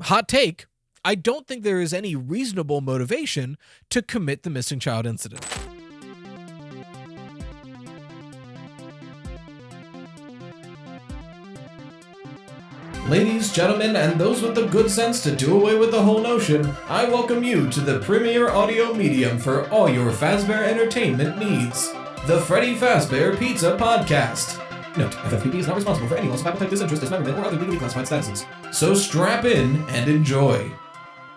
hot take, I don't think there is any reasonable motivation to commit the missing child incident. Ladies, gentlemen, and those with the good sense to do away with the whole notion, I welcome you to the premier audio medium for all your Fazbear entertainment needs, the Freddy Fazbear Pizza Podcast. Note, FFPP is not responsible for any loss of appetite, disinterest, dismemberment, or other legally classified statuses. So strap in and enjoy.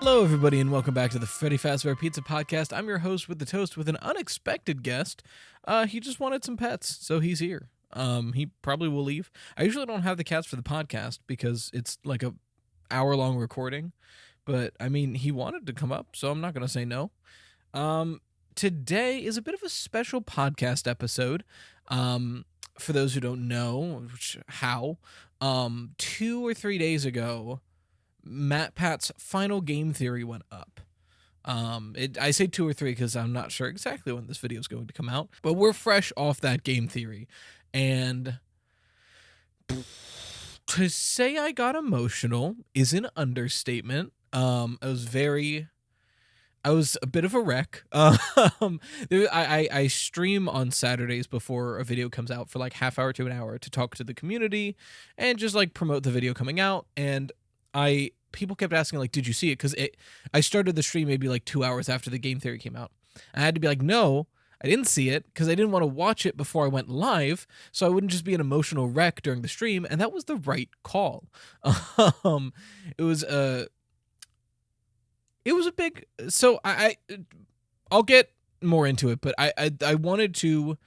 Hello, everybody, and welcome back to the Freddy Fazbear Pizza Podcast. I'm your host with the toast with an unexpected guest. He just wanted some pets, so he's here. He probably will leave. I usually don't have the cats for the podcast because it's like a hour-long recording, but I mean, he wanted to come up, so I'm not going to say no. Today is a bit of a special podcast episode. For those who don't know how, 2 or 3 days ago, MatPat's final Game Theory went up. I say 2 or 3 because I'm not sure exactly when this video is going to come out, but we're fresh off that Game Theory. And to say I got emotional is an understatement. I was a bit of a wreck. I stream on Saturdays before a video comes out for like half hour to an hour to talk to the community and just like promote the video coming out. And people kept asking like, did you see it? Because I started the stream maybe like 2 hours after the Game Theory came out. I had to be like, no, I didn't see it because I didn't want to watch it before I went live, so I wouldn't just be an emotional wreck during the stream, and that was the right call. It was a big. So I'll get more into it, but I wanted to,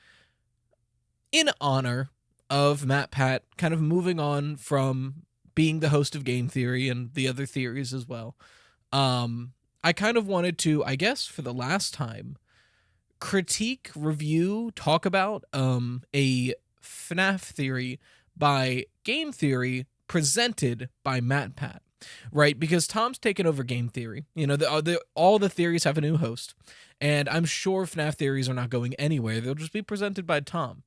in honor of MatPat, kind of moving on from being the host of Game Theory and the other theories as well. I kind of wanted to, I guess, for the last time, critique, review, talk about a FNAF theory by Game Theory presented by MatPat, right? Because Tom's taken over Game Theory. You know, all the theories have a new host, and I'm sure FNAF theories are not going anywhere. They'll just be presented by Tom.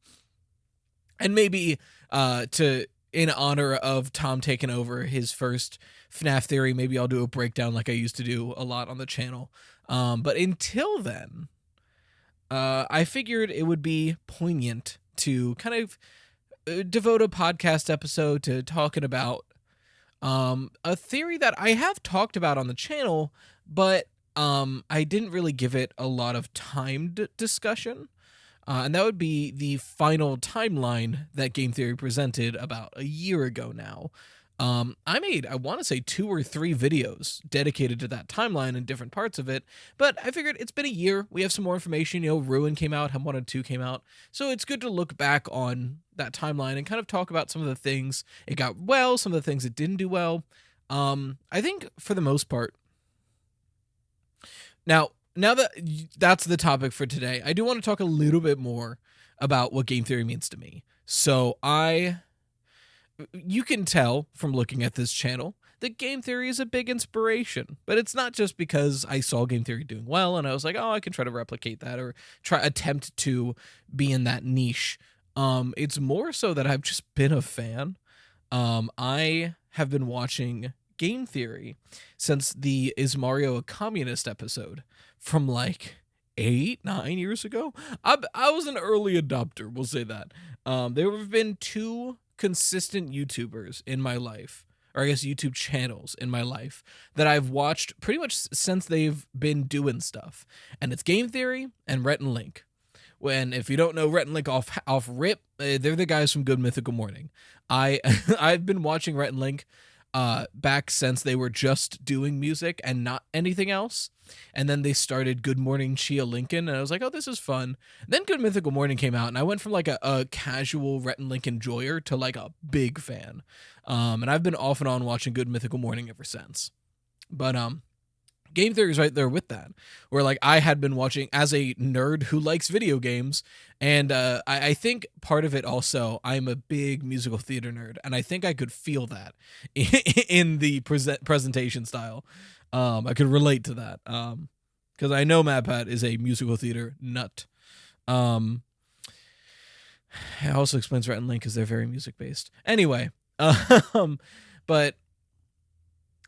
And maybe in honor of Tom taking over his first FNAF theory, maybe I'll do a breakdown like I used to do a lot on the channel. But until then, I figured it would be poignant to kind of devote a podcast episode to talking about a theory that I have talked about on the channel, but I didn't really give it a lot of timed discussion. And that would be the final timeline that Game Theory presented about a year ago now. I made, I want to say 2 or 3 videos dedicated to that timeline and different parts of it, but I figured it's been a year. We have some more information. You know, Ruin came out, Hem 1 and 2 came out. So it's good to look back on that timeline and kind of talk about some of the things it got well, some of the things it didn't do well. I think for the most part. Now that that's the topic for today, I do want to talk a little bit more about what Game Theory means to me. So you can tell from looking at this channel that Game Theory is a big inspiration, but it's not just because I saw Game Theory doing well and I was like, oh, I can try to replicate that or attempt to be in that niche. It's more so that I've just been a fan. I have been watching Game Theory since the Is Mario a Communist episode from like 8-9 years ago. I was an early adopter, we'll say that. There have been 2 consistent YouTubers in my life, or I guess YouTube channels in my life, that I've watched pretty much since they've been doing stuff, and it's Game Theory and Rhett and Link. When, if you don't know Rhett and Link off rip, they're the guys from Good Mythical Morning. I've been watching Rhett and Link back since they were just doing music and not anything else. And then they started Good Morning Chia Lincoln, and I was like, oh, this is fun. And then Good Mythical Morning came out, and I went from like a casual Rhett and Link enjoyer to like a big fan. And I've been off and on watching Good Mythical Morning ever since. But Game Theory is right there with that, where like I had been watching as a nerd who likes video games, and I think part of it also, I'm a big musical theater nerd, and I think I could feel that in the presentation style. I could relate to that because I know MatPat is a musical theater nut. It also explains Rhett and Link because they're very music based. Anyway, but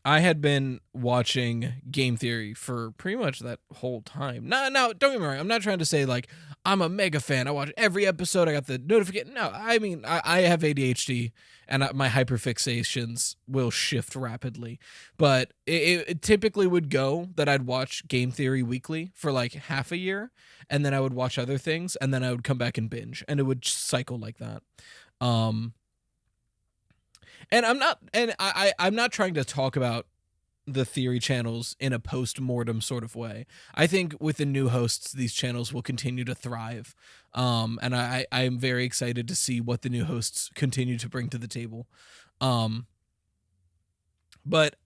I had been watching Game Theory for pretty much that whole time. No, don't get me wrong. I'm not trying to say like I'm a mega fan. I watch every episode. I got the notification. No, I mean I have ADHD and my hyperfixations will shift rapidly. But it typically would go that I'd watch Game Theory weekly for like half a year, and then I would watch other things, and then I would come back and binge, and it would cycle like that. And I'm not trying to talk about the theory channels in a post-mortem sort of way. I think with the new hosts, these channels will continue to thrive. And I am very excited to see what the new hosts continue to bring to the table. But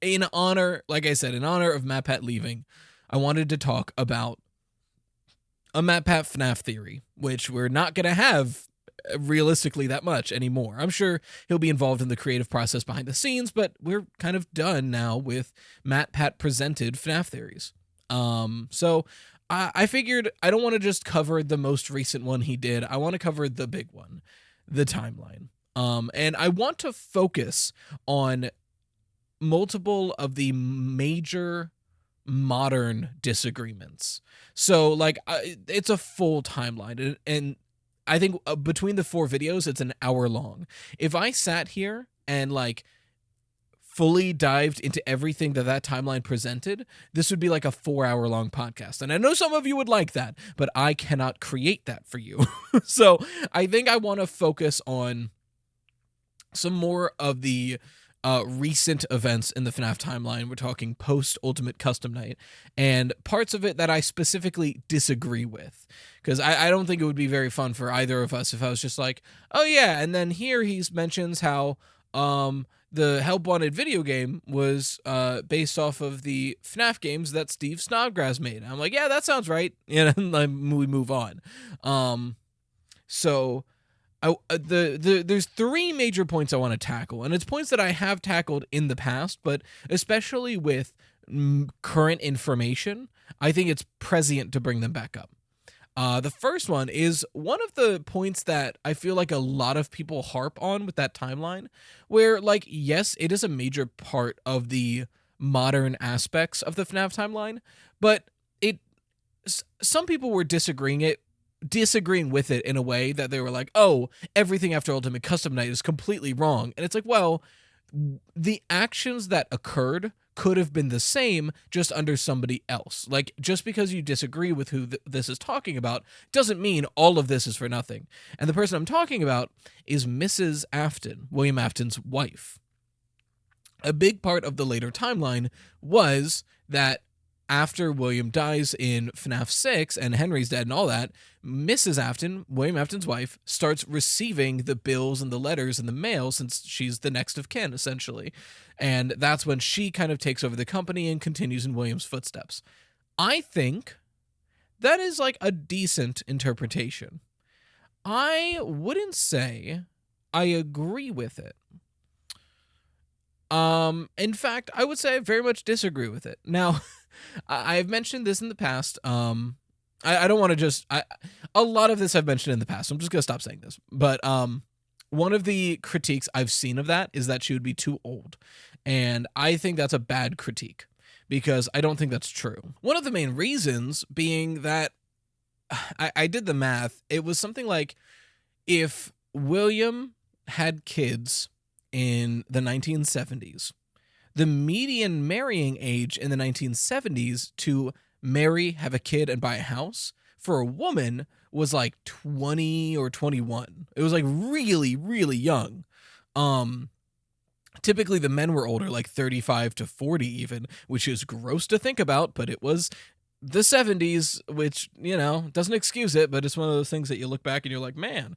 in honor, like I said, in honor of MatPat leaving, I wanted to talk about a MatPat FNAF theory, which we're not going to have realistically that much anymore. I'm sure he'll be involved in the creative process behind the scenes, but we're kind of done now with MatPat presented FNAF theories. So I figured I don't want to just cover the most recent one he did. I want to cover the big one, the timeline. And I want to focus on multiple of the major modern disagreements. So like it's a full timeline, and I think between the 4 videos, it's an hour long. If I sat here and like fully dived into everything that timeline presented, this would be like a 4-hour long podcast. And I know some of you would like that, but I cannot create that for you. So I think I want to focus on some more of the recent events in the FNAF timeline. We're talking post-Ultimate Custom Night, and parts of it that I specifically disagree with. Because I don't think it would be very fun for either of us if I was just like, oh yeah, and then here he mentions how the Help Wanted video game was based off of the FNAF games that Steve Snodgrass made. I'm like, yeah, that sounds right. And then we move on. So there's 3 major points I want to tackle, and it's points that I have tackled in the past, but especially with current information, I think it's prescient to bring them back up. The first one is one of the points that I feel like a lot of people harp on with that timeline, where, like, yes, it is a major part of the modern aspects of the FNAF timeline, but some people were disagreeing with it in a way that they were like, oh, everything after Ultimate Custom Night is completely wrong. And it's like, well, the actions that occurred could have been the same, just under somebody else. Like, just because you disagree with who this is talking about doesn't mean all of this is for nothing. And the person I'm talking about is Mrs. Afton, William Afton's wife. A big part of the later timeline was that after William dies in FNAF 6 and Henry's dead and all that, Mrs. Afton, William Afton's wife, starts receiving the bills and the letters in the mail since she's the next of kin, essentially. And that's when she kind of takes over the company and continues in William's footsteps. I think that is like a decent interpretation. I wouldn't say I agree with it. In fact, I would say I very much disagree with it. Now, I've mentioned this in the past. I don't want to just... a lot of this I've mentioned in the past, so I'm just going to stop saying this. But one of the critiques I've seen of that is that she would be too old. And I think that's a bad critique, because I don't think that's true. One of the main reasons being that I did the math. It was something like, if William had kids in the 1970s, the median marrying age in the 1970s to marry, have a kid, and buy a house for a woman was like 20 or 21. It was like really, really young. Typically the men were older, like 35 to 40 even, which is gross to think about, but it was the 70s, which, you know, doesn't excuse it, but it's one of those things that you look back and you're like, man,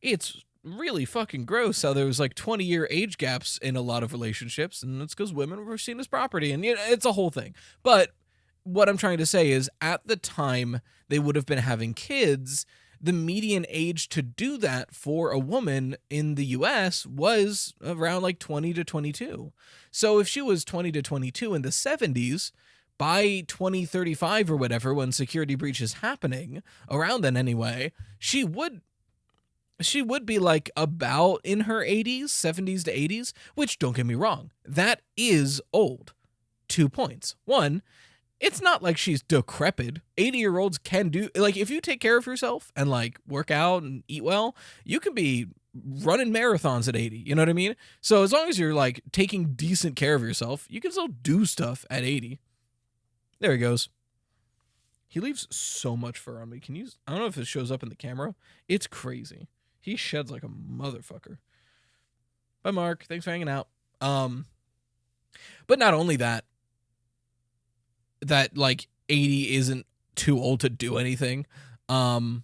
it's really fucking gross how there was like 20-year age gaps in a lot of relationships, and it's because women were seen as property, and you know, it's a whole thing. But what I'm trying to say is, at the time they would have been having kids, the median age to do that for a woman in the US was around like 20 to 22. So if she was 20 to 22 in the 70s, by 2035 or whatever, when security breach is happening, around then anyway, she would she would be like about in her 80s, 70s to 80s, which, don't get me wrong, that is old. 2 points. One, it's not like she's decrepit. 80-year-olds can do, like, if you take care of yourself and like work out and eat well, you can be running marathons at 80. You know what I mean? So as long as you're like taking decent care of yourself, you can still do stuff at 80. There he goes. He leaves so much fur on me. I don't know if it shows up in the camera. It's crazy. He sheds like a motherfucker. Bye, Mark. Thanks for hanging out. But not only that like 80 isn't too old to do anything. I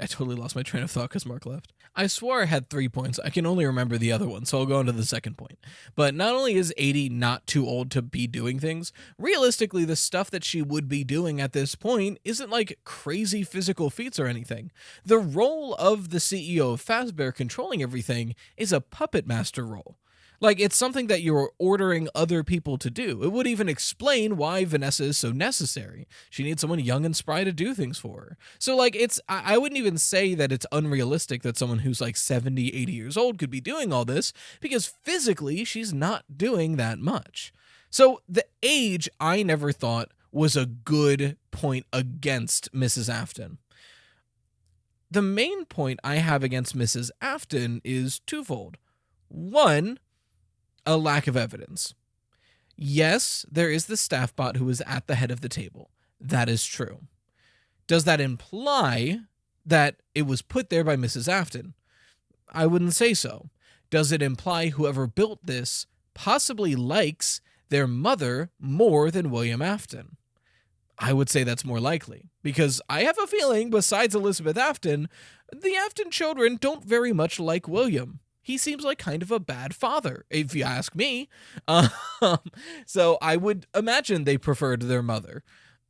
totally lost my train of thought because Mark left. I swore I had 3 points. I can only remember the other one, so I'll go on to the second point. But not only is 80 not too old to be doing things, realistically, the stuff that she would be doing at this point isn't like crazy physical feats or anything. The role of the CEO of Fazbear controlling everything is a puppet master role. Like, it's something that you're ordering other people to do. It would even explain why Vanessa is so necessary. She needs someone young and spry to do things for her. So, like, I wouldn't even say that it's unrealistic that someone who's like 70, 80 years old could be doing all this, because physically she's not doing that much. So the age, I never thought was a good point against Mrs. Afton. The main point I have against Mrs. Afton is twofold. One, a lack of evidence. Yes, there is the staff bot who is at the head of the table. That is true. Does that imply that it was put there by Mrs. Afton? I wouldn't say so. Does it imply whoever built this possibly likes their mother more than William Afton? I would say that's more likely, because I have a feeling, besides Elizabeth Afton, the Afton children don't very much like William. He seems like kind of a bad father, if you ask me. So I would imagine they preferred their mother.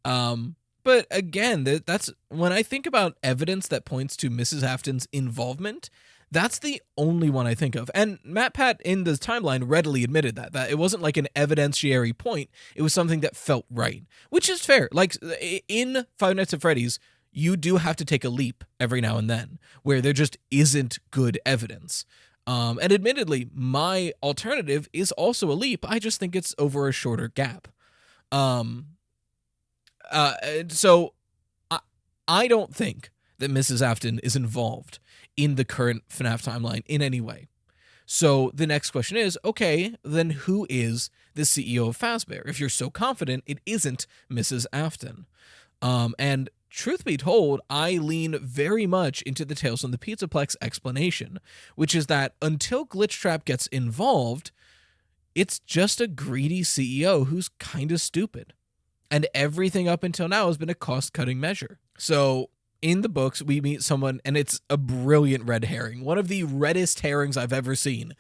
But again, that's when I think about evidence that points to Mrs. Afton's involvement, that's the only one I think of. And MatPat in the timeline readily admitted that it wasn't like an evidentiary point. It was something that felt right, which is fair. Like in Five Nights at Freddy's, you do have to take a leap every now and then where there just isn't good evidence. And admittedly, my alternative is also a leap. I just think it's over a shorter gap. So I don't think that Mrs. Afton is involved in the current FNAF timeline in any way. So the next question is, okay, then who is the CEO of Fazbear? If you're so confident it isn't Mrs. Afton. And truth be told, I lean very much into the Tales from the Pizzaplex explanation, which is that until Glitchtrap gets involved, it's just a greedy CEO who's kind of stupid. And everything up until now has been a cost-cutting measure. So in the books, we meet someone, and it's a brilliant red herring. One of the reddest herrings I've ever seen.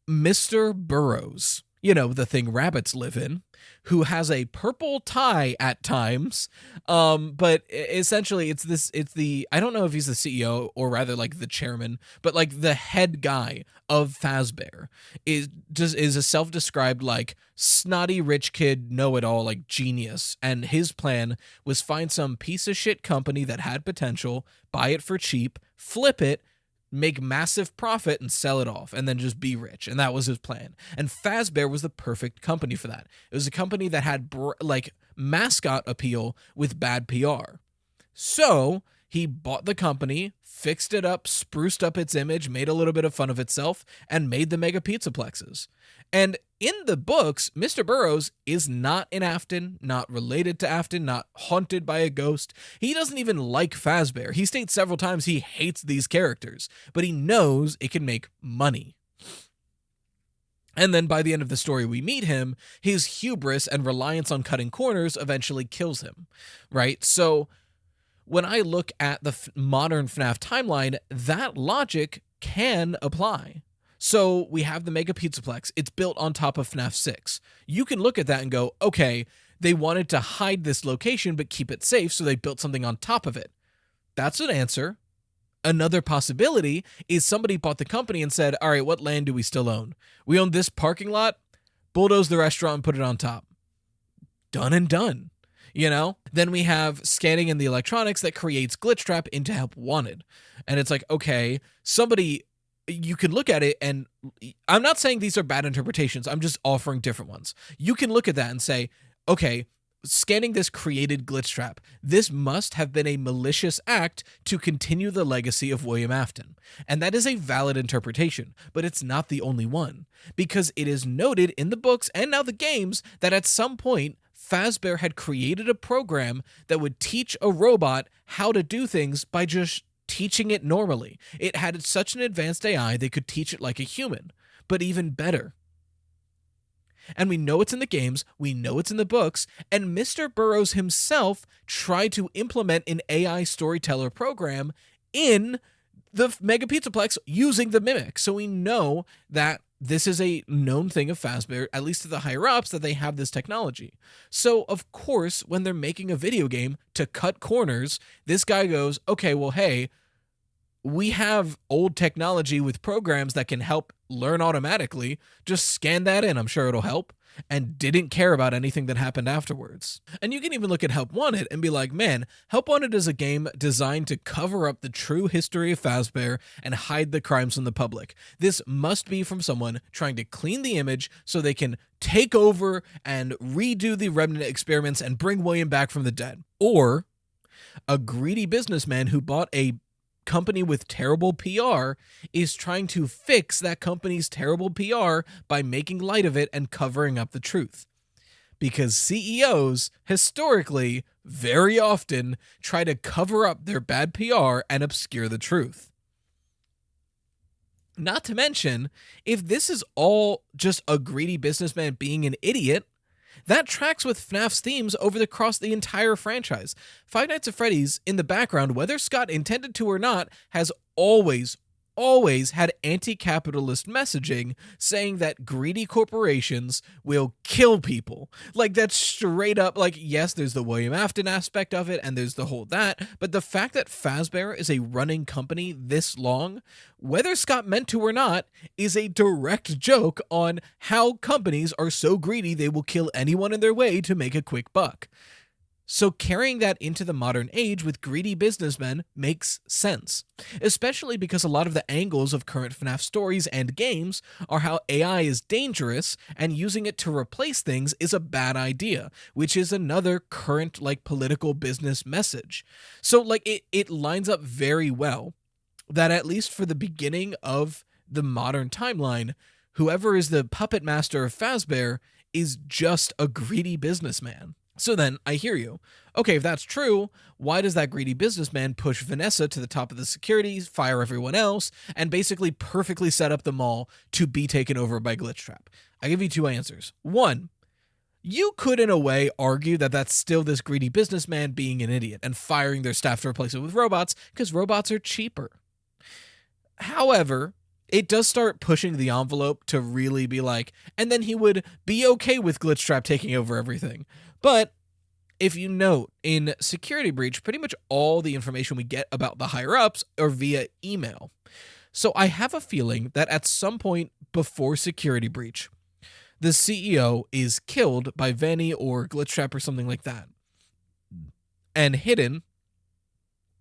Mr. Burrows. You know, the thing rabbits live in, who has a purple tie at times. But essentially it's the, I don't know if he's the CEO or rather like the chairman, but like the head guy of Fazbear is a self-described like snotty rich kid, know-it-all, like genius. And his plan was find some piece of shit company that had potential, buy it for cheap, flip it, make massive profit and sell it off, and then just be rich. And that was his plan. And Fazbear was the perfect company for that. It was a company that had like mascot appeal with bad PR. So he bought the company, fixed it up, spruced up its image, made a little bit of fun of itself, and made the mega pizzaplexes. And in the books, Mr. Burrows is not in Afton, not related to Afton, not haunted by a ghost. He doesn't even like Fazbear. He states several times he hates these characters, but he knows it can make money. And then by the end of the story we meet him, his hubris and reliance on cutting corners eventually kills him, right? So when I look at the modern FNAF timeline, that logic can apply. So we have the Mega Pizzaplex. It's built on top of FNAF 6. You can look at that and go, okay, they wanted to hide this location but keep it safe, so they built something on top of it. That's an answer. Another possibility is somebody bought the company and said, all right, what land do we still own? We own this parking lot, bulldoze the restaurant and put it on top. Done and done. Then we have scanning in the electronics that creates glitch trap into help wanted. And it's like, okay, you can look at it, and I'm not saying these are bad interpretations. I'm just offering different ones. You can look at that and say, okay, scanning this created glitch trap. This must have been a malicious act to continue the legacy of William Afton. And that is a valid interpretation, but it's not the only one, because it is noted in the books and now the games that at some point, Fazbear had created a program that would teach a robot how to do things by just teaching it normally. It had such an advanced AI they could teach it like a human, but even better. And we know it's in the games, we know it's in the books, and Mr. Burroughs himself tried to implement an AI storyteller program in the Mega Pizzaplex using the Mimic. So we know that this is a known thing of Fazbear, at least to the higher-ups, that they have this technology. So, of course, when they're making a video game to cut corners, this guy goes, okay, well, hey, we have old technology with programs that can help learn automatically. Just scan that in. I'm sure it'll help. And didn't care about anything that happened afterwards. And you can even look at Help Wanted and be like, man, Help Wanted is a game designed to cover up the true history of Fazbear and hide the crimes from the public. This must be from someone trying to clean the image so they can take over and redo the remnant experiments and bring William back from the dead. Or a greedy businessman who bought a company with terrible PR is trying to fix that company's terrible PR by making light of it and covering up the truth. Because CEOs, historically, very often try to cover up their bad PR and obscure the truth. Not to mention, if this is all just a greedy businessman being an idiot, that tracks with FNAF's themes across the entire franchise. Five Nights at Freddy's, in the background, whether Scott intended to or not, has always had anti-capitalist messaging saying that greedy corporations will kill people. Like, that's straight up, like, yes, there's the William Afton aspect of it, and there's the whole that, but the fact that Fazbear is a running company this long, whether Scott meant to or not, is a direct joke on how companies are so greedy they will kill anyone in their way to make a quick buck. So carrying that into the modern age with greedy businessmen makes sense, especially because a lot of the angles of current FNAF stories and games are how AI is dangerous and using it to replace things is a bad idea, which is another current political business message. So it lines up very well that at least for the beginning of the modern timeline, whoever is the puppet master of Fazbear is just a greedy businessman. So then, I hear you. Okay, if that's true, why does that greedy businessman push Vanessa to the top of the security, fire everyone else, and basically perfectly set up the mall to be taken over by Glitch Trap? I give you two answers. One, you could in a way argue that that's still this greedy businessman being an idiot and firing their staff to replace it with robots because robots are cheaper. However, it does start pushing the envelope to really be like, and then he would be okay with Glitch Trap taking over everything. But if you note, in Security Breach, pretty much all the information we get about the higher-ups are via email. So I have a feeling that at some point before Security Breach, the CEO is killed by Vanny or Glitch Trap or something like that, and hidden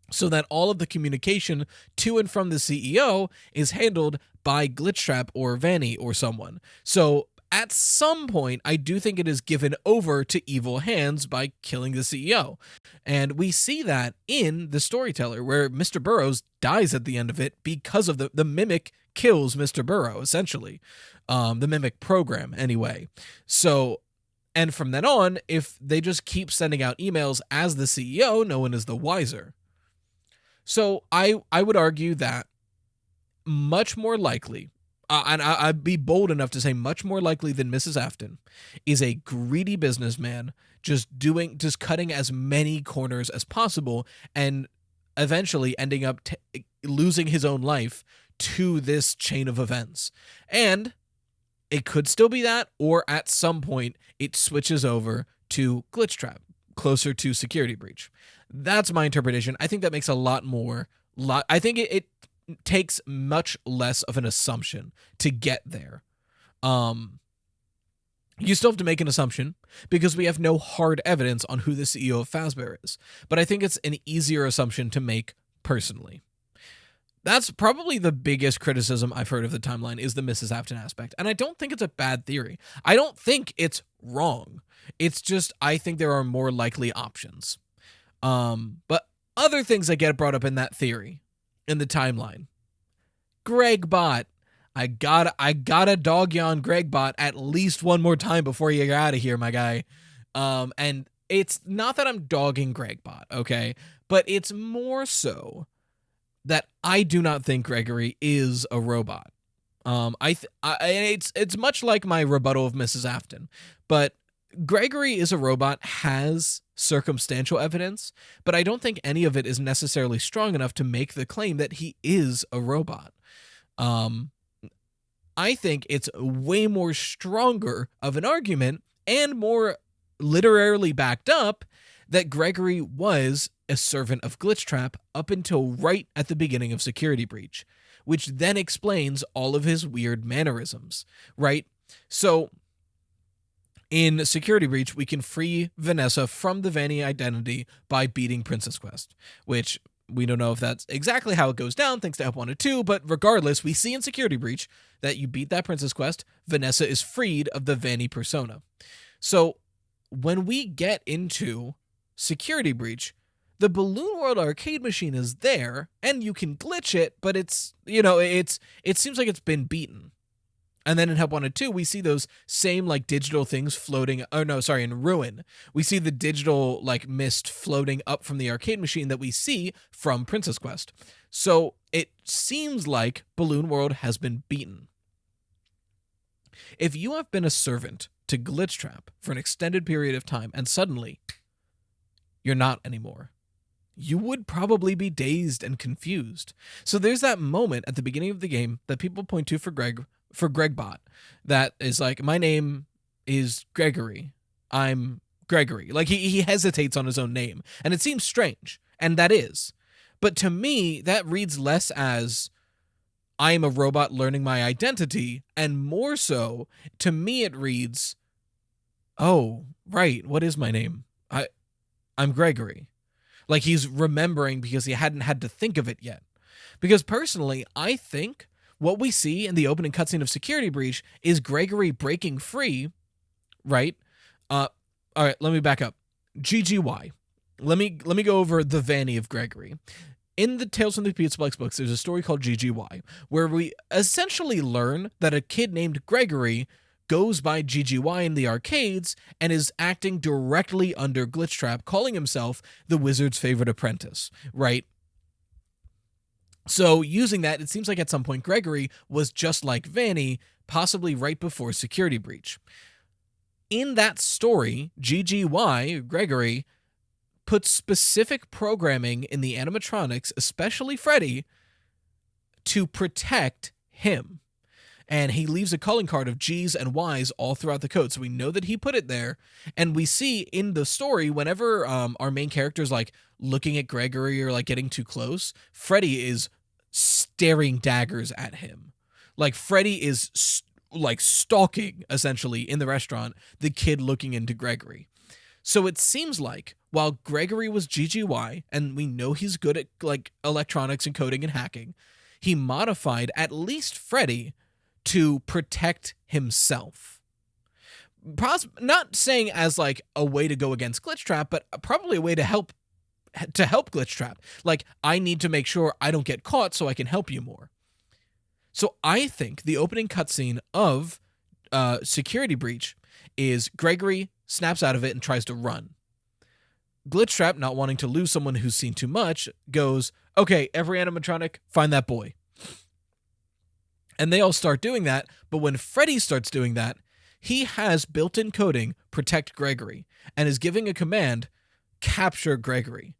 so that all of the communication to and from the CEO is handled by Glitch Trap or Vanny or someone. So at some point, I do think it is given over to evil hands by killing the CEO. And we see that in The Storyteller, where Mr. Burroughs dies at the end of it because of the Mimic kills Mr. Burrow, essentially. The Mimic program, anyway. So, and from then on, if they just keep sending out emails as the CEO, no one is the wiser. So I would argue that much more likely, and I'd be bold enough to say much more likely than Mrs. Afton, is a greedy businessman just cutting as many corners as possible and eventually ending up losing his own life to this chain of events. And it could still be that, or at some point it switches over to Glitch Trap, closer to Security Breach. That's my interpretation. I think that makes a lot more. I think it takes much less of an assumption to get there. You still have to make an assumption because we have no hard evidence on who the CEO of Fazbear is. But I think it's an easier assumption to make personally. That's probably the biggest criticism I've heard of the timeline is the Mrs. Afton aspect. And I don't think it's a bad theory. I don't think it's wrong. It's just I think there are more likely options. But other things that get brought up in that theory, in the timeline. Gregbot. I gotta dog you on Gregbot at least one more time before you get out of here, my guy. And it's not that I'm dogging Gregbot, okay? But it's more so that I do not think Gregory is a robot. It's much like my rebuttal of Mrs. Afton, but Gregory is a robot has circumstantial evidence, but I don't think any of it is necessarily strong enough to make the claim that he is a robot. I think it's way more stronger of an argument and more literally backed up that Gregory was a servant of Glitchtrap up until right at the beginning of Security Breach, which then explains all of his weird mannerisms, right? So in Security Breach, we can free Vanessa from the Vanny identity by beating Princess Quest, which we don't know if that's exactly how it goes down, thanks to Ep 1 and 2, but regardless, we see in Security Breach that you beat that Princess Quest, Vanessa is freed of the Vanny persona. So when we get into Security Breach, the Balloon World arcade machine is there, and you can glitch it, but it's, it seems like it's been beaten. And then in Help 1 and 2, we see those same, digital things floating, in Ruin. We see the digital, mist floating up from the arcade machine that we see from Princess Quest. So it seems like Balloon World has been beaten. If you have been a servant to Glitchtrap for an extended period of time, and suddenly you're not anymore, you would probably be dazed and confused. So there's that moment at the beginning of the game that people point to for Gregbot that is like, my name is Gregory. I'm Gregory. He hesitates on his own name, and it seems strange, and that is. But to me, that reads less as I am a robot learning my identity, and more so, to me it reads, oh, right, what is my name? I'm Gregory. He's remembering because he hadn't had to think of it yet. Because personally, I think what we see in the opening cutscene of Security Breach is Gregory breaking free, right? All right, let me back up. GGY. Let me go over the Vanny of Gregory. In the Tales from the Pizzaplex books, there's a story called GGY, where we essentially learn that a kid named Gregory goes by GGY in the arcades and is acting directly under Glitchtrap, calling himself the wizard's favorite apprentice, right? So using that, it seems like at some point Gregory was just like Vanny, possibly right before Security Breach. In that story, GGY, Gregory, puts specific programming in the animatronics, especially Freddy, to protect him. And he leaves a calling card of G's and Y's all throughout the code. So we know that he put it there. And we see in the story, whenever our main character is looking at Gregory or getting too close, Freddy is staring daggers at him. Freddy is stalking, essentially, in the restaurant, the kid looking into Gregory. So it seems like while Gregory was GGY, and we know he's good at electronics and coding and hacking, he modified at least Freddy to protect himself. Not saying as a way to go against Glitchtrap, but probably a way to help Glitchtrap. I need to make sure I don't get caught so I can help you more. So I think the opening cutscene of Security Breach is Gregory snaps out of it and tries to run. Glitchtrap, not wanting to lose someone who's seen too much, goes, okay, every animatronic, find that boy. And they all start doing that, but when Freddy starts doing that, he has built-in coding, protect Gregory, and is giving a command, capture Gregory.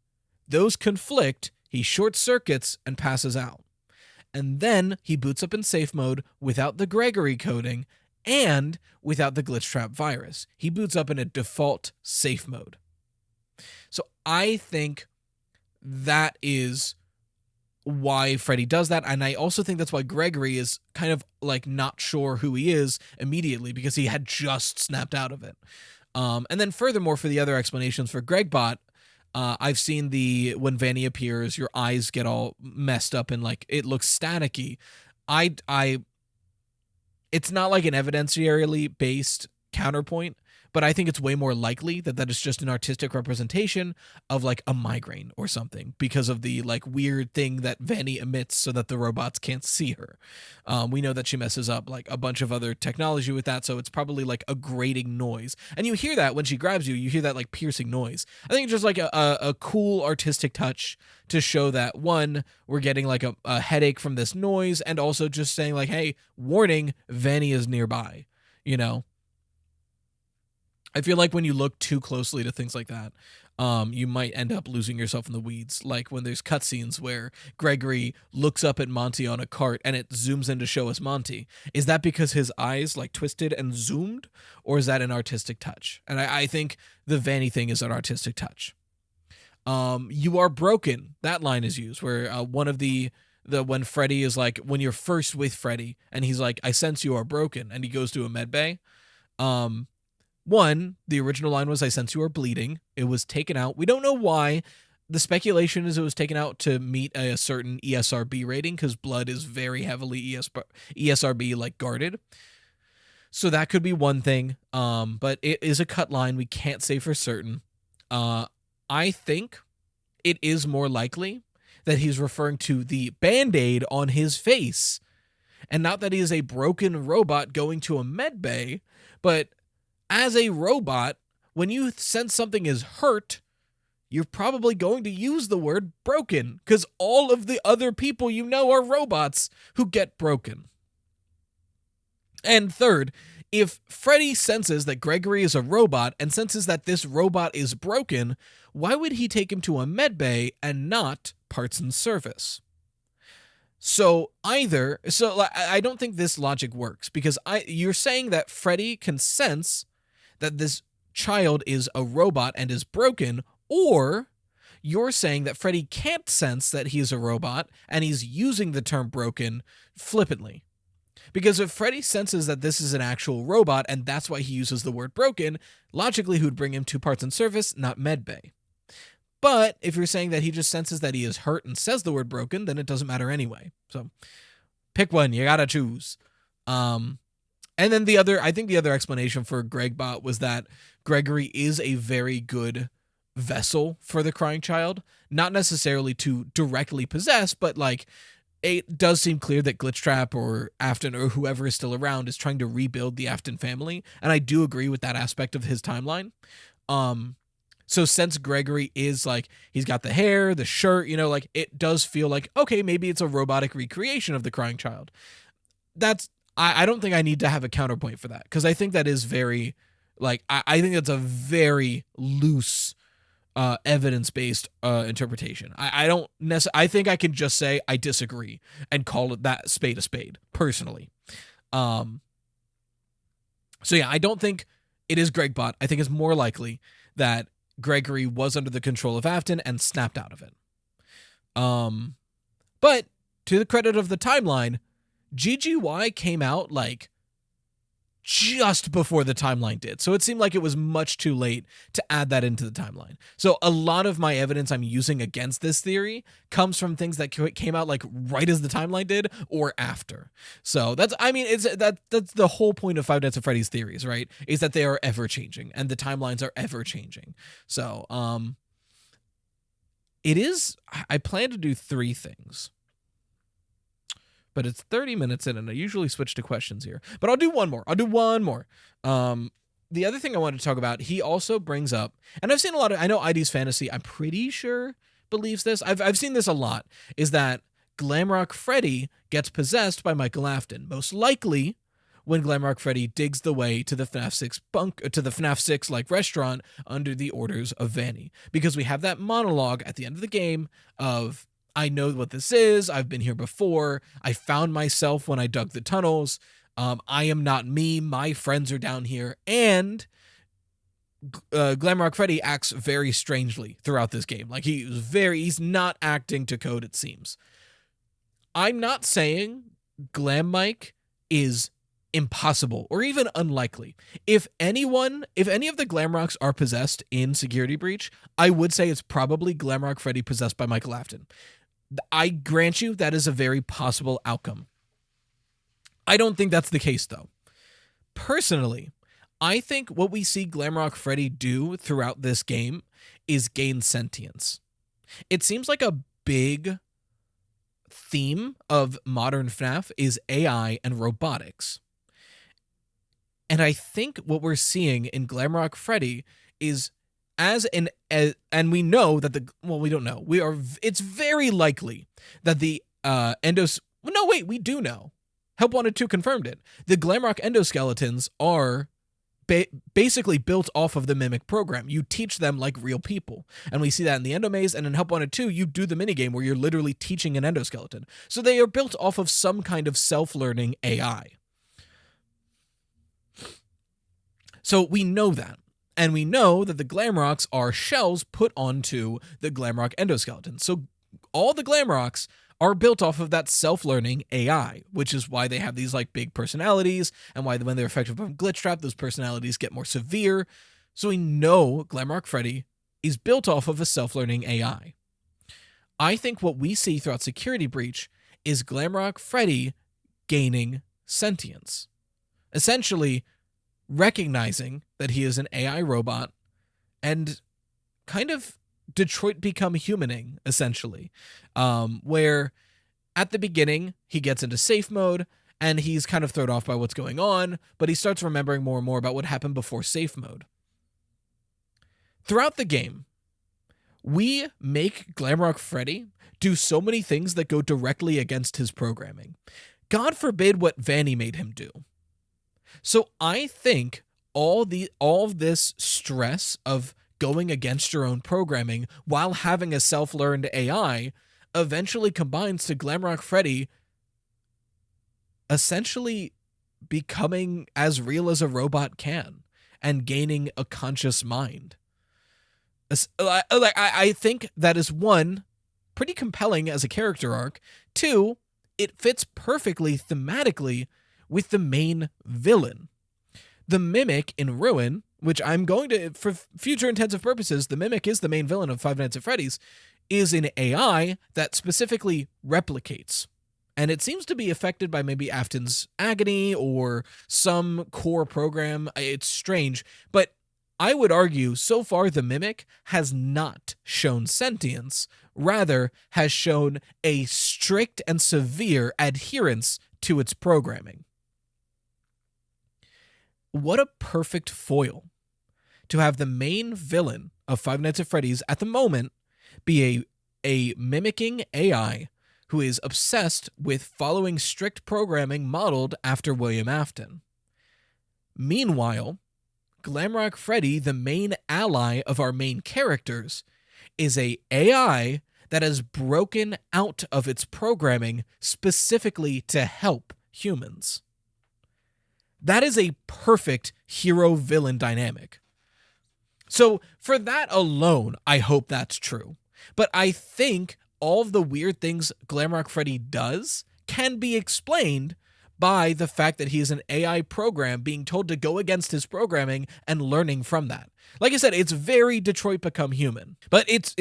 Those conflict, he short-circuits and passes out. And then he boots up in safe mode without the Gregory coding and without the Glitchtrap virus. He boots up in a default safe mode. So I think that is why Freddy does that. And I also think that's why Gregory is kind of like not sure who he is immediately, because he had just snapped out of it. And then furthermore, for the other explanations for Gregbot, I've seen when Vanny appears, your eyes get all messed up and like it looks staticky. It's not like an evidentiarily based counterpoint, but I think it's way more likely that is just an artistic representation of like a migraine or something, because of the like weird thing that Vanny emits so that the robots can't see her. We know that she messes up like a bunch of other technology with that, so it's probably like a grating noise. And you hear that when she grabs you, you hear that like piercing noise. I think it's just like a cool artistic touch to show that, one, we're getting like a headache from this noise, and also just saying like, hey, warning, Vanny is nearby, you know? I feel like when you look too closely to things like that, you might end up losing yourself in the weeds. Like when there's cutscenes where Gregory looks up at Monty on a cart and it zooms in to show us Monty. Is that because his eyes like twisted and zoomed, or is that an artistic touch? And I think the Vanny thing is an artistic touch. You are broken. That line is used where one of when Freddy is like, when you're first with Freddy and he's like, I sense you are broken, and he goes to a med bay. One, the original line was, I sense you are bleeding. It was taken out. We don't know why. The speculation is it was taken out to meet a certain ESRB rating, because blood is very heavily ESRB like guarded. So that could be one thing. But it is a cut line. We can't say for certain. I think it is more likely that he's referring to the Band-Aid on his face, and not that he is a broken robot going to a med bay, but as a robot, when you sense something is hurt, you're probably going to use the word broken, because all of the other people you know are robots who get broken. And third, if Freddy senses that Gregory is a robot and senses that this robot is broken, why would he take him to a med bay and not parts and service? So I don't think this logic works, because you're saying that Freddy can sense that this child is a robot and is broken, or you're saying that Freddy can't sense that he's a robot and he's using the term broken flippantly. Because if Freddy senses that this is an actual robot and that's why he uses the word broken, logically he would bring him to parts and service, not medbay. But if you're saying that he just senses that he is hurt and says the word broken, then it doesn't matter anyway. So pick one, you gotta choose. And then I think the other explanation for Gregbot was that Gregory is a very good vessel for the crying child, not necessarily to directly possess, but like it does seem clear that Glitchtrap or Afton or whoever is still around is trying to rebuild the Afton family, and I do agree with that aspect of his timeline. So since Gregory is like, he's got the hair, the shirt, you know, like it does feel like, okay, maybe it's a robotic recreation of the crying child. I don't think I need to have a counterpoint for that, because I think that is very, like, I think that's a very loose, evidence-based interpretation. I think I can just say I disagree and call it that spade a spade, personally. So yeah, I don't think it is Gregbot. I think it's more likely that Gregory was under the control of Afton and snapped out of it. But to the credit of the timeline, GGY came out like just before the timeline did. So it seemed like it was much too late to add that into the timeline. So a lot of my evidence I'm using against this theory comes from things that came out like right as the timeline did or after. So that's the whole point of Five Nights at Freddy's theories, right? Is that they are ever changing and the timelines are ever changing. So I plan to do 3 things. But it's 30 minutes in, and I usually switch to questions here. But I'll do one more. The other thing I wanted to talk about, he also brings up, and I've seen a lot of, I know ID's Fantasy, I'm pretty sure, believes this. I've seen this a lot, is that Glamrock Freddy gets possessed by Michael Afton. Most likely when Glamrock Freddy digs the way to the FNAF 6 like restaurant under the orders of Vanny. Because we have that monologue at the end of the game of, I know what this is. I've been here before. I found myself when I dug the tunnels. I am not me. My friends are down here. And Glamrock Freddy acts very strangely throughout this game. Like he's not acting to code, it seems. I'm not saying Glam Mike is impossible or even unlikely. If any of the Glamrocks are possessed in Security Breach, I would say it's probably Glamrock Freddy possessed by Michael Afton. I grant you that is a very possible outcome. I don't think that's the case, though. Personally, I think what we see Glamrock Freddy do throughout this game is gain sentience. It seems like a big theme of modern FNAF is AI and robotics. And I think what we're seeing in Glamrock Freddy is and we know that we don't know. It's very likely that the we do know. Help Wanted 2 confirmed it. The Glamrock endoskeletons are basically built off of the Mimic program. You teach them like real people. And we see that in the Endomaze, and in Help Wanted 2, you do the minigame where you're literally teaching an endoskeleton. So they are built off of some kind of self-learning AI. So we know that. And we know that the Glamrocks are shells put onto the Glamrock endoskeleton. So all the Glamrocks are built off of that self-learning AI, which is why they have these like big personalities, and why when they're affected by Glitch Trap, those personalities get more severe. So we know Glamrock Freddy is built off of a self-learning AI. I think what we see throughout Security Breach is Glamrock Freddy gaining sentience. Essentially, recognizing that he is an AI robot and kind of Detroit Become Humaning, essentially, where at the beginning he gets into safe mode and he's kind of thrown off by what's going on, but he starts remembering more and more about what happened before safe mode. Throughout the game, we make Glamrock Freddy do so many things that go directly against his programming. God forbid what Vanny made him do. So I think all of this stress of going against your own programming while having a self-learned AI eventually combines to Glamrock Freddy essentially becoming as real as a robot can and gaining a conscious mind. I think that is, one, pretty compelling as a character arc. Two, it fits perfectly thematically with the main villain. The Mimic in Ruin, which I'm going to, for future intensive purposes, the Mimic is the main villain of Five Nights at Freddy's, is an AI that specifically replicates. And it seems to be affected by maybe Afton's agony or some core program. It's strange, but I would argue so far the Mimic has not shown sentience, rather has shown a strict and severe adherence to its programming. What a perfect foil to have the main villain of Five Nights at Freddy's at the moment be a mimicking AI who is obsessed with following strict programming modeled after William Afton. Meanwhile, Glamrock Freddy, the main ally of our main characters, is a AI that has broken out of its programming specifically to help humans. That is a perfect hero-villain dynamic. So for that alone, I hope that's true. But I think all of the weird things Glamrock Freddy does can be explained by the fact that he is an AI program being told to go against his programming and learning from that. Like I said, it's very Detroit Become Human. But it's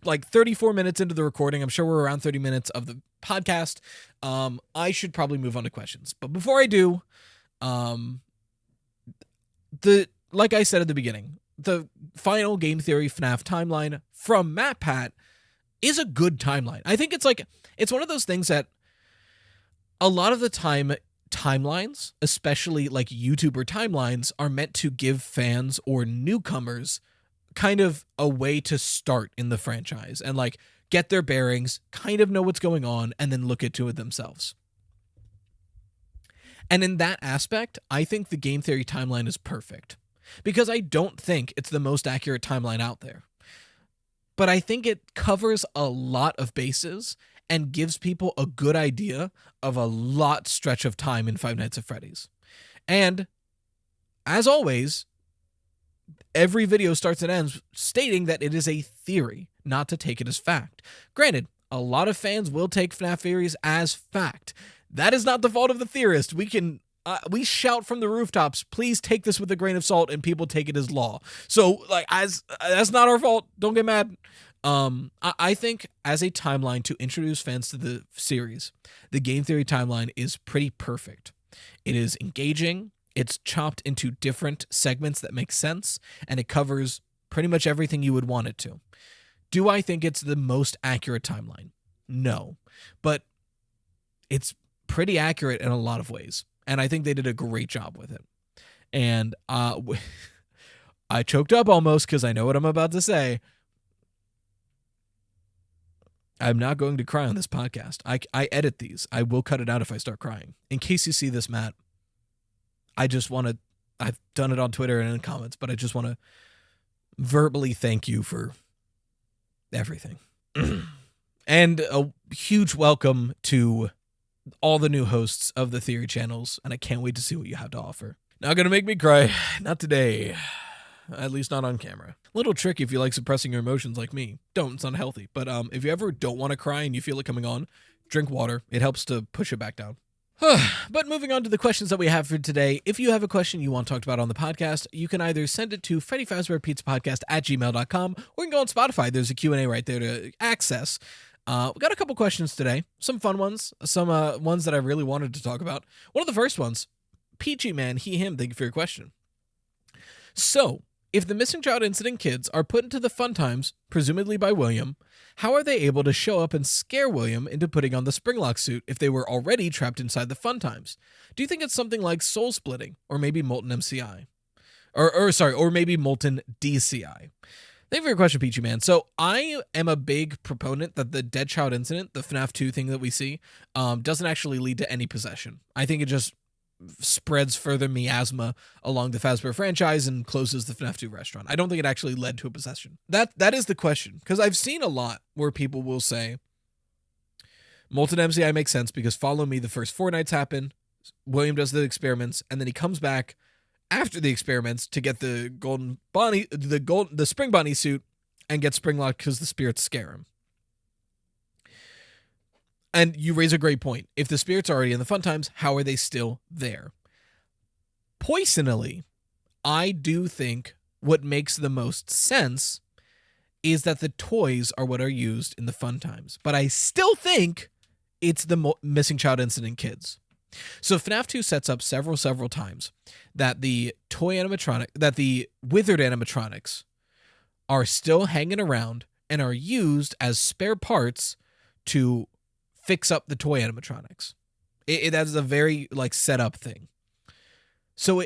like 34 minutes into the recording. I'm sure we're around 30 minutes of the podcast. I should probably move on to questions. But before I do, like I said at the beginning, the final Game Theory FNAF timeline from MatPat is a good timeline. I think it's one of those things that a lot of the time timelines, especially like YouTuber timelines, are meant to give fans or newcomers kind of a way to start in the franchise and like get their bearings, kind of know what's going on, and then look into it themselves. And in that aspect, I think the Game Theory timeline is perfect, because I don't think it's the most accurate timeline out there. But I think it covers a lot of bases and gives people a good idea of a lot stretch of time in Five Nights at Freddy's. And, as always, every video starts and ends stating that it is a theory, not to take it as fact. Granted, a lot of fans will take FNAF theories as fact. That is not the fault of the theorist. We shout from the rooftops, please take this with a grain of salt, and people take it as law. So, that's not our fault. Don't get mad. I think as a timeline to introduce fans to the series, the Game Theory timeline is pretty perfect. It is engaging. It's chopped into different segments that make sense, and it covers pretty much everything you would want it to. Do I think it's the most accurate timeline? No, but it's pretty accurate in a lot of ways, and I think they did a great job with it. And I choked up almost because I know what I'm about to say. I'm not going to cry on this podcast. I edit these. I will cut it out if I start crying. In case you see this, Matt, I've done it on Twitter and in comments, but I just want to verbally thank you for everything. And a huge welcome to all the new hosts of the Theory channels, and I can't wait to see what you have to offer. Not gonna make me cry. Not today. At least not on camera. Little trick if you like suppressing your emotions like me. Don't, it's unhealthy. But if you ever don't want to cry and you feel it coming on, drink water. It helps to push it back down. But moving on to the questions that we have for today. If you have a question you want talked about on the podcast, you can either send it to Freddy Fazbear Pizza Podcast at gmail.com, or you can go on Spotify. There's a Q&A right there to access. We got a couple questions today. Some fun ones. Some ones that I really wanted to talk about. One of the first ones, Peachy Man, he, him, thank you for your question. So, if the missing child incident kids are put into the funtimes, presumably by William, how are they able to show up and scare William into putting on the Springlock suit if they were already trapped inside the funtimes? Do you think it's something like soul splitting, or maybe molten MCI? Or maybe molten DCI? Thank you for your question, Peachy Man. So I am a big proponent that the dead child incident, the FNAF 2 thing that we see, doesn't actually lead to any possession. I think it just spreads further miasma along the Fazbear franchise and closes the FNAF 2 restaurant. I don't think it actually led to a possession. That is the question, because I've seen a lot where people will say, molten MCI makes sense because follow me, the first 4 nights happen, William does the experiments, and then he comes back after the experiments to get the the spring bunny suit and get springlocked because the spirits scare him. And you raise a great point. If the spirits are already in the funtimes, how are they still there? Poisonally, I do think what makes the most sense is that the toys are what are used in the funtimes. But I still think it's the missing child incident kids. So FNAF 2 sets up several times that the the withered animatronics are still hanging around and are used as spare parts to fix up the toy animatronics. That is a very set up thing. So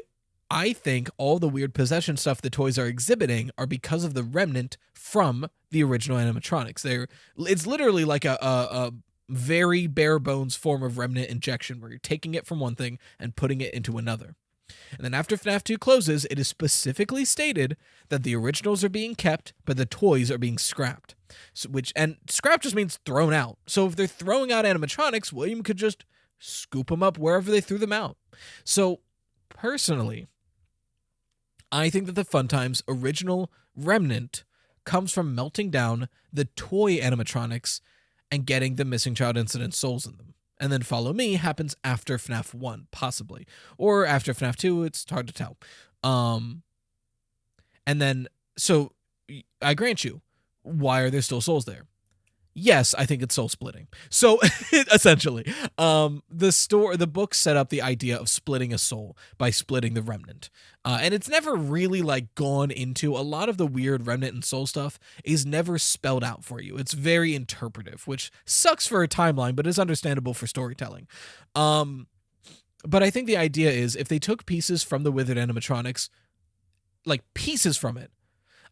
I think all the weird possession stuff the toys are exhibiting are because of the remnant from the original animatronics. It's literally like a very bare bones form of remnant injection where you're taking it from one thing and putting it into another. And then after FNAF 2 closes, it is specifically stated that the originals are being kept, but the toys are being scrapped. And scrap just means thrown out. So if they're throwing out animatronics, William could just scoop them up wherever they threw them out. So personally, I think that the Funtimes original remnant comes from melting down the toy animatronics and getting the missing child incident souls in them. And then Follow Me happens after FNAF 1, possibly. Or after FNAF 2, it's hard to tell. And then, so, I grant you, why are there still souls there? Yes, I think it's soul splitting. So, essentially, the book set up the idea of splitting a soul by splitting the remnant. And it's never really, gone into, a lot of the weird remnant and soul stuff is never spelled out for you. It's very interpretive, which sucks for a timeline, but is understandable for storytelling. But I think the idea is, if they took pieces from the withered animatronics, pieces from it,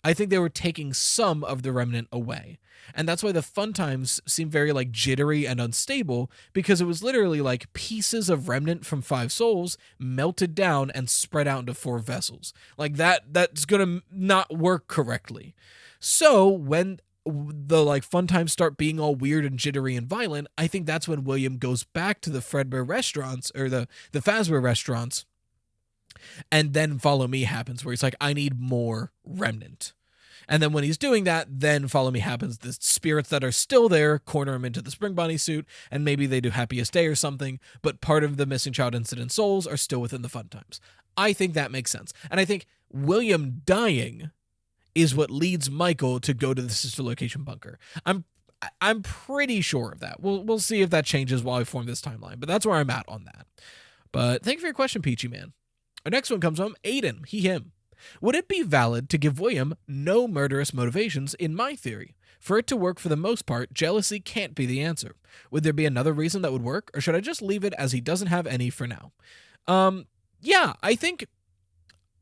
I think they were taking some of the remnant away. And that's why the Funtimes seem very jittery and unstable, because it was literally pieces of remnant from 5 souls melted down and spread out into 4 vessels. That's gonna not work correctly. So when the Funtimes start being all weird and jittery and violent, I think that's when William goes back to the Fredbear restaurants, or the Fazbear restaurants. And then Follow Me happens, where he's I need more remnant. And then when he's doing that, then Follow Me happens. The spirits that are still there corner him into the Spring Bunny suit, and maybe they do Happiest Day or something, but part of the Missing Child Incident souls are still within the Funtimes. I think that makes sense. And I think William dying is what leads Michael to go to the sister location bunker. I'm pretty sure of that. We'll see if that changes while I form this timeline, but that's where I'm at on that. But thank you for your question, Peachy Man. Our next one comes from Aiden, he, him. Would it be valid to give William no murderous motivations in my theory? For it to work for the most part, jealousy can't be the answer. Would there be another reason that would work, or should I just leave it as he doesn't have any for now? Yeah, I think...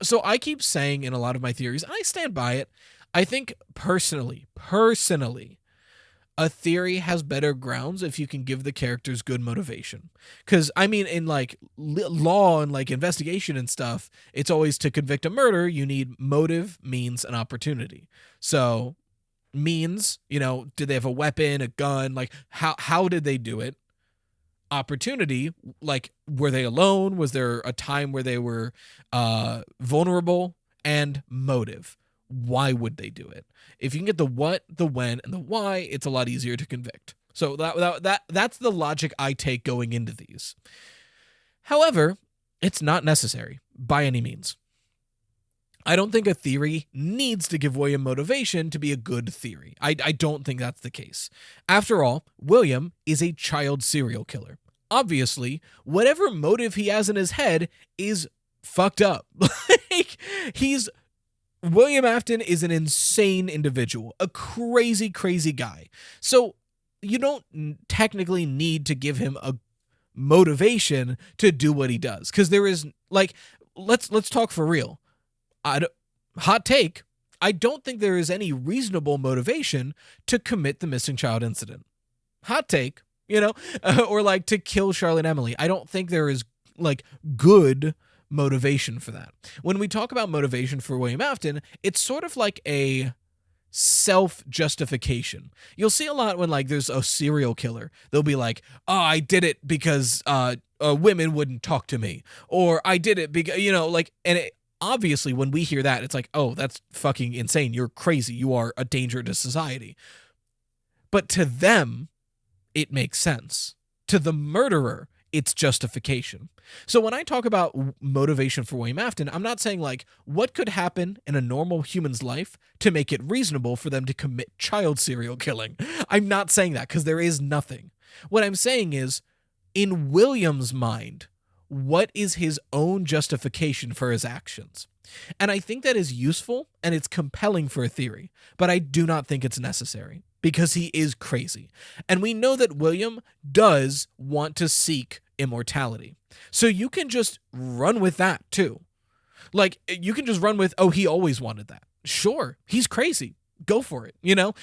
So I keep saying in a lot of my theories, and I stand by it, I think personally, a theory has better grounds if you can give the characters good motivation. Because, I mean, in, like, law and, like, investigation and stuff, it's always to convict a murder, you need motive, means, and opportunity. So, means, you know, did they have a weapon, a gun? Like, how did they do it? Opportunity, like, were they alone? Was there a time where they were vulnerable? And motive. Why would they do it? If you can get the what, the when, and the why, it's a lot easier to convict. So that's the logic I take going into these. However, it's not necessary by any means. I don't think a theory needs to give William motivation to be a good theory. I don't think that's the case. After all, William is a child serial killer. Obviously, whatever motive he has in his head is fucked up. Like, William Afton is an insane individual, a crazy, crazy guy. So you don't technically need to give him a motivation to do what he does. Because there is, like, let's talk for real. Hot take, I don't think there is any reasonable motivation to commit the missing child incident. Hot take, you know, or like to kill Charlotte and Emily. I don't think there is, like, good motivation for that. When we talk about motivation for William Afton, it's sort of like a self-justification. You'll see a lot when, like, there's a serial killer. They'll be like, oh, I did it because women wouldn't talk to me. Or I did it because, you know, like, and obviously when we hear that, it's like, oh, that's fucking insane. You're crazy. You are a danger to society. But to them, it makes sense. To the murderer, it's justification. So when I talk about motivation for William Afton, I'm not saying, like, what could happen in a normal human's life to make it reasonable for them to commit child serial killing. I'm not saying that, because there is nothing. What I'm saying is, in William's mind, what is his own justification for his actions? And I think that is useful and it's compelling for a theory, but I do not think it's necessary because he is crazy. And we know that William does want to seek immortality. So you can just run with that too. Like, you can just run with, oh, he always wanted that. Sure, he's crazy. Go for it, you know?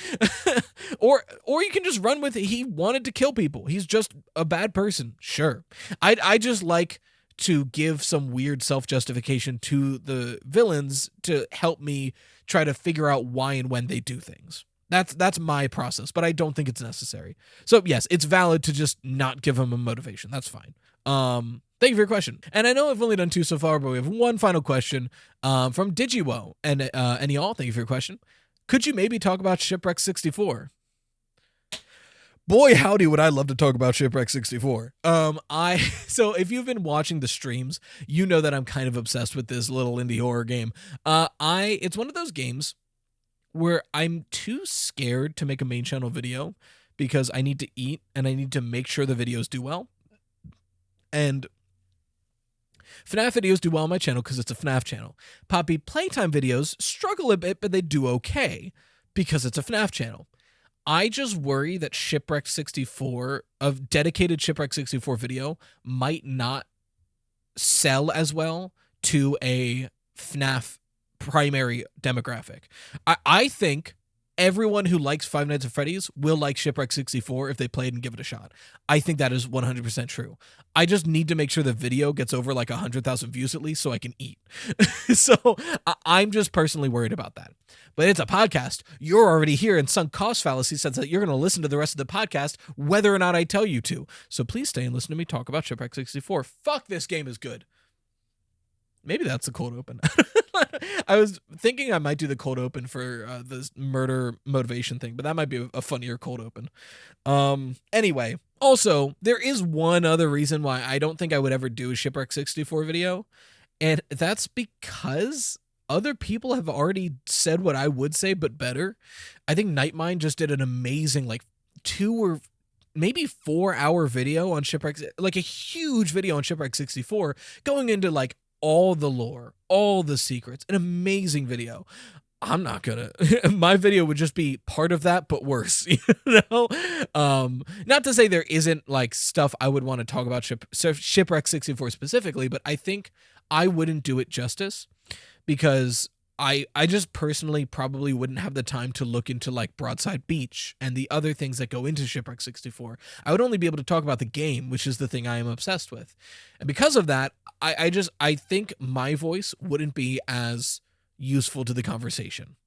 or you can just run with it. He wanted to kill people. He's just a bad person. Sure. I just like to give some weird self-justification to the villains to help me try to figure out why and when they do things. That's my process, but I don't think it's necessary. So yes, it's valid to just not give him a motivation. That's fine. Thank you for your question. And I know I've only done 2 so far, but we have one final question from Digiwo. And y'all, thank you for your question. Could you maybe talk about Shipwrecked 64? Boy, howdy, would I love to talk about Shipwrecked 64. So if you've been watching the streams, you know that I'm kind of obsessed with this little indie horror game. It's one of those games where I'm too scared to make a main channel video because I need to eat and I need to make sure the videos do well. And FNAF videos do well on my channel because it's a FNAF channel. Poppy Playtime videos struggle a bit, but they do okay because it's a FNAF channel. I just worry that Shipwrecked 64, of dedicated Shipwrecked 64 video, might not sell as well to a FNAF primary demographic. I think everyone who likes Five Nights at Freddy's will like Shipwrecked 64 if they play it and give it a shot. I think that is 100% true. I just need to make sure the video gets over like 100,000 views at least so I can eat. So I'm just personally worried about that. But it's a podcast. You're already here, and sunk cost fallacy says that you're going to listen to the rest of the podcast whether or not I tell you to. So please stay and listen to me talk about Shipwrecked 64. Fuck, this game is good. Maybe that's the cold open. I was thinking I might do the cold open for this murder motivation thing, but that might be a funnier cold open. Anyway, also, there is one other reason why I don't think I would ever do a Shipwrecked 64 video, and that's because other people have already said what I would say, but better. I think Nightmind just did an amazing, like, 2 or maybe 4 hour video on Shipwrecked, like a huge video on Shipwrecked 64, going into like all the lore, all the secrets, an amazing video. I'm not gonna, my video would just be part of that, but worse, you know? Not to say there isn't like stuff I would want to talk about Shipwrecked 64 specifically, but I think I wouldn't do it justice because I just personally probably wouldn't have the time to look into like Broadside Beach and the other things that go into Shipwrecked 64. I would only be able to talk about the game, which is the thing I am obsessed with. And because of that, I think my voice wouldn't be as useful to the conversation.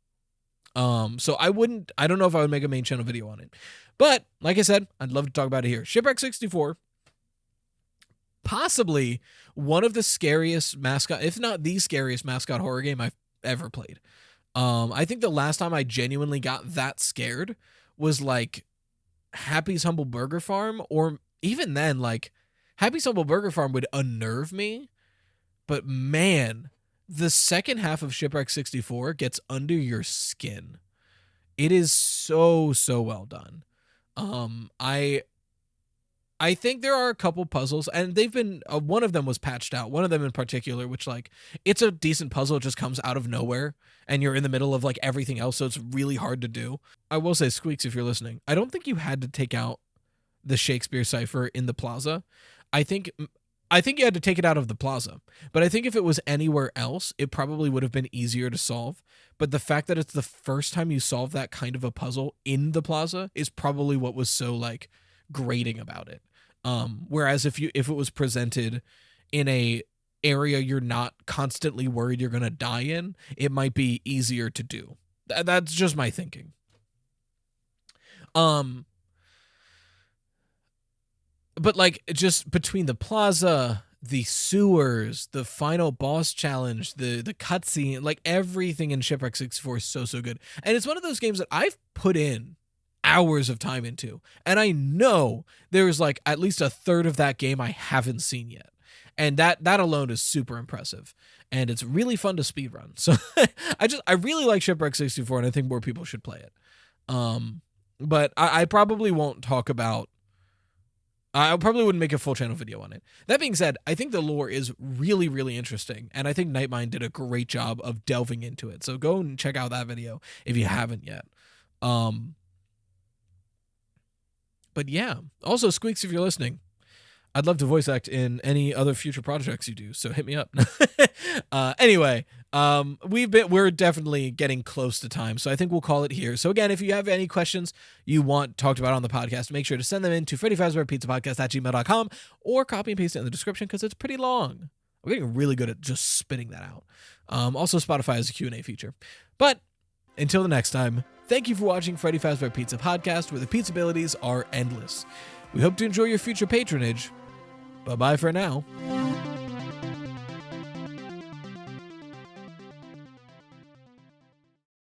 So I don't know if I would make a main channel video on it. But like I said, I'd love to talk about it here. Shipwrecked 64, possibly one of the scariest mascot, if not the scariest mascot horror game I've ever played. I think the last time I genuinely got that scared was like Happy's Humble Burger Farm, or even then, like Happy's Humble Burger Farm would unnerve me, but man, the second half of Shipwrecked 64 gets under your skin. It is so well done. I think there are a couple puzzles, and they've been, one of them was patched out, one of them in particular, which like, it's a decent puzzle, it just comes out of nowhere, and you're in the middle of like everything else, so it's really hard to do. I will say, Squeaks, if you're listening, I don't think you had to take out the Shakespeare cipher in the plaza. I think you had to take it out of the plaza, but I think if it was anywhere else, it probably would have been easier to solve. But the fact that it's the first time you solve that kind of a puzzle in the plaza is probably what was so like grating about it. Whereas if it was presented in a area you're not constantly worried you're gonna die in, it might be easier to do. That's just my thinking. But like, just between the plaza, the sewers, the final boss challenge, the cutscene, like everything in Shipwrecked 64 is so good. And it's one of those games that I've put in hours of time into, and I know there's like at least a third of that game I haven't seen yet, and that alone is super impressive, and it's really fun to speedrun. So I really like Shipwrecked 64, and I think more people should play it. But I probably won't talk about, I probably wouldn't make a full channel video on it. That being said, I think the lore is really interesting, and I think Nightmind did a great job of delving into it. So go and check out that video if you haven't yet. But yeah, also Squeaks, if you're listening, I'd love to voice act in any other future projects you do, so hit me up. Anyway, we're definitely getting close to time, so I think we'll call it here. So again, if you have any questions you want talked about on the podcast, make sure to send them in to Freddy Fazbear Pizza Podcast at gmail.com, or copy and paste it in the description because it's pretty long. We're getting really good at just spitting that out. Also, Spotify has a Q&A feature. But until the next time, thank you for watching Freddy Fazbear Pizza Podcast, where the pizza abilities are endless. We hope to enjoy your future patronage. Bye-bye for now.